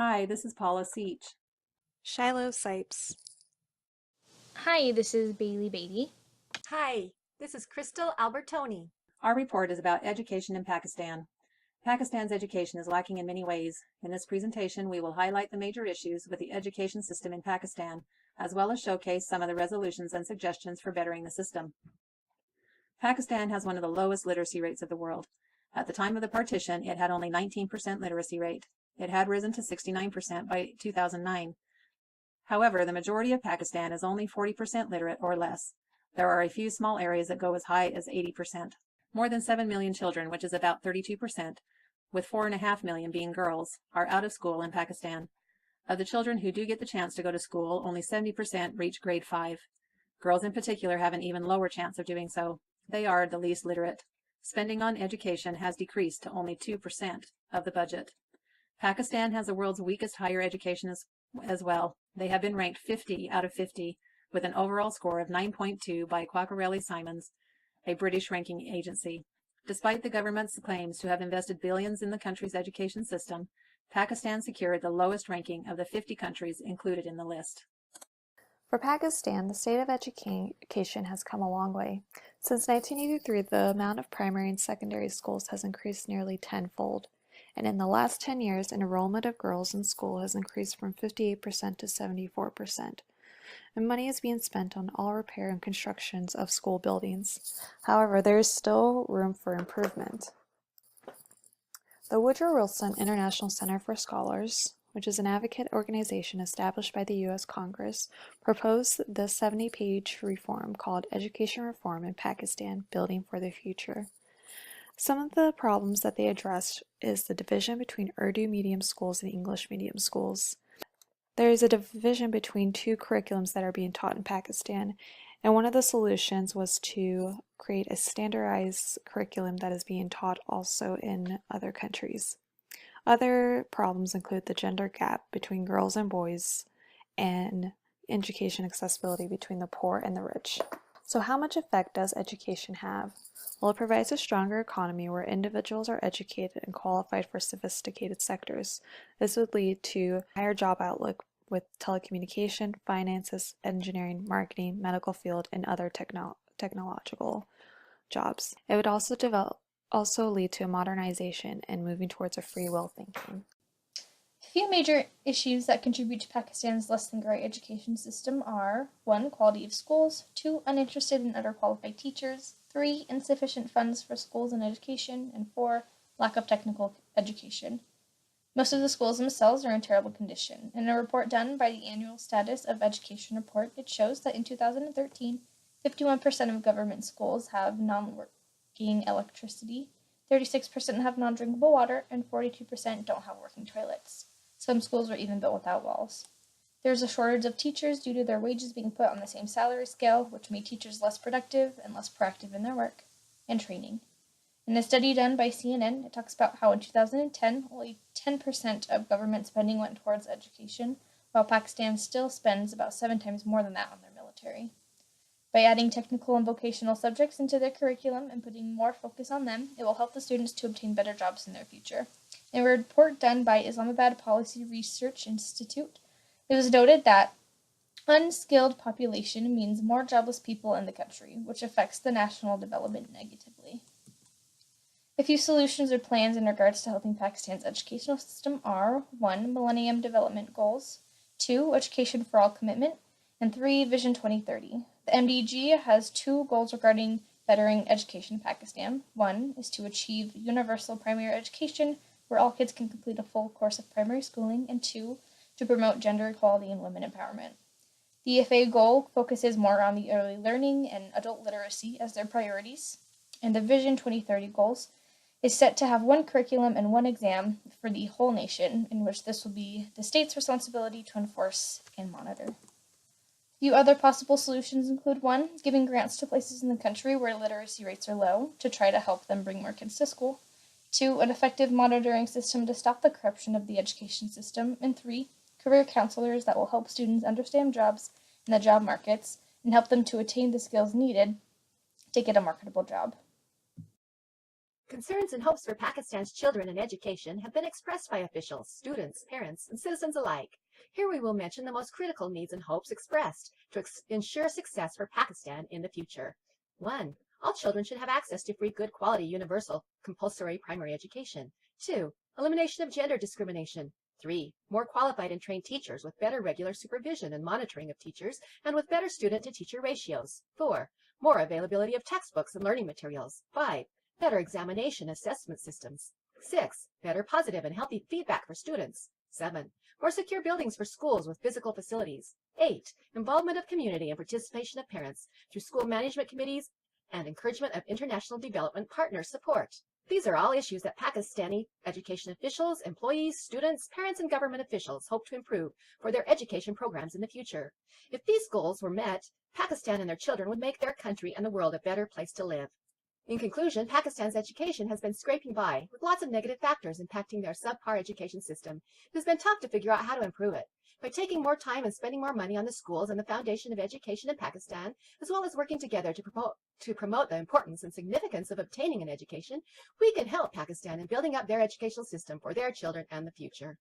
Hi, this is Paula Seach. Shiloh Sipes. Hi, this is Bailey Beatty. Hi, this is Crystal Albertoni. Our report is about education in Pakistan. Pakistan's education is lacking in many ways. In this presentation, we will highlight the major issues with the education system in Pakistan, as well as showcase some of the resolutions and suggestions for bettering the system. Pakistan has one of the lowest literacy rates of the world. At the time of the partition, it had only 19% literacy rate. It had risen to 69% by 2009. However, the majority of Pakistan is only 40% literate or less. There are a few small areas that go as high as 80%. More than 7 million children, which is about 32%, with 4.5 million being girls, are out of school in Pakistan. Of the children who do get the chance to go to school, only 70% reach grade 5. Girls in particular have an even lower chance of doing so. They are the least literate. Spending on education has decreased to only 2% of the budget. Pakistan has the world's weakest higher education as well. They have been ranked 50 out of 50 with an overall score of 9.2 by Quacquarelli-Simons, a British ranking agency. Despite the government's claims to have invested billions in the country's education system, Pakistan secured the lowest ranking of the 50 countries included in the list. For Pakistan, the state of education has come a long way. Since 1983, the amount of primary and secondary schools has increased nearly tenfold. And in the last 10 years, enrollment of girls in school has increased from 58% to 74%. And money is being spent on all repair and constructions of school buildings. However, there is still room for improvement. The Woodrow Wilson International Center for Scholars, which is an advocate organization established by the U.S. Congress, proposed the 70-page reform called Education Reform in Pakistan, Building for the Future. Some of the problems that they addressed is the division between Urdu medium schools and English medium schools. There is a division between two curriculums that are being taught in Pakistan, and one of the solutions was to create a standardized curriculum that is being taught also in other countries. Other problems include the gender gap between girls and boys and education accessibility between the poor and the rich. So how much effect does education have? Well, it provides a stronger economy where individuals are educated and qualified for sophisticated sectors. This would lead to a higher job outlook with telecommunication, finances, engineering, marketing, medical field, and other technological jobs. It would also lead to a modernization and moving towards a free will thinking. A few major issues that contribute to Pakistan's less than great education system are 1. Quality of schools, 2. Uninterested and underqualified teachers, 3. Insufficient funds for schools and education, and 4. Lack of technical education. Most of the schools themselves are in terrible condition. In a report done by the Annual Status of Education Report, it shows that in 2013, 51% of government schools have non-working electricity, 36% have non-drinkable water, and 42% don't have working toilets. Some schools are even built without walls. There's a shortage of teachers due to their wages being put on the same salary scale, which made teachers less productive and less proactive in their work and training. In a study done by CNN, it talks about how in 2010, only 10% of government spending went towards education, while Pakistan still spends about 7 times more than that on their military. By adding technical and vocational subjects into their curriculum and putting more focus on them, it will help the students to obtain better jobs in their future. In a report done by Islamabad Policy Research Institute, it was noted that unskilled population means more jobless people in the country, which affects the national development negatively. A few solutions or plans in regards to helping Pakistan's educational system are 1. Millennium Development Goals, 2. Education for All Commitment, and 3. Vision 2030. The MDG has 2 goals regarding bettering education in Pakistan. 1 is to achieve universal primary education where all kids can complete a full course of primary schooling, and 2, to promote gender equality and women empowerment. The EFA goal focuses more on the early learning and adult literacy as their priorities, and the Vision 2030 goals is set to have 1 curriculum and 1 exam for the whole nation, in which this will be the state's responsibility to enforce and monitor. Few other possible solutions include 1. Giving grants to places in the country where literacy rates are low to try to help them bring more kids to school. 2. An effective monitoring system to stop the corruption of the education system. And 3. Career counselors that will help students understand jobs in the job markets and help them to attain the skills needed to get a marketable job. Concerns and hopes for Pakistan's children and education have been expressed by officials, students, parents, and citizens alike. Here we will mention the most critical needs and hopes expressed to ensure success for Pakistan in the future. 1. All children should have access to free, good quality, universal, compulsory primary education. 2. Elimination of gender discrimination. 3. More qualified and trained teachers with better regular supervision and monitoring of teachers and with better student-to-teacher ratios. 4. More availability of textbooks and learning materials. 5. Better examination assessment systems. 6. Better positive and healthy feedback for students. 7. More secure buildings for schools with physical facilities. 8. Involvement of community and participation of parents through school management committees and encouragement of international development partner support. These are all issues that Pakistani education officials, employees, students, parents, and government officials hope to improve for their education programs in the future. If these goals were met, Pakistan and their children would make their country and the world a better place to live. In conclusion, Pakistan's education has been scraping by, with lots of negative factors impacting their subpar education system. It has been tough to figure out how to improve it. By taking more time and spending more money on the schools and the foundation of education in Pakistan, as well as working together to promote the importance and significance of obtaining an education, we can help Pakistan in building up their educational system for their children and the future.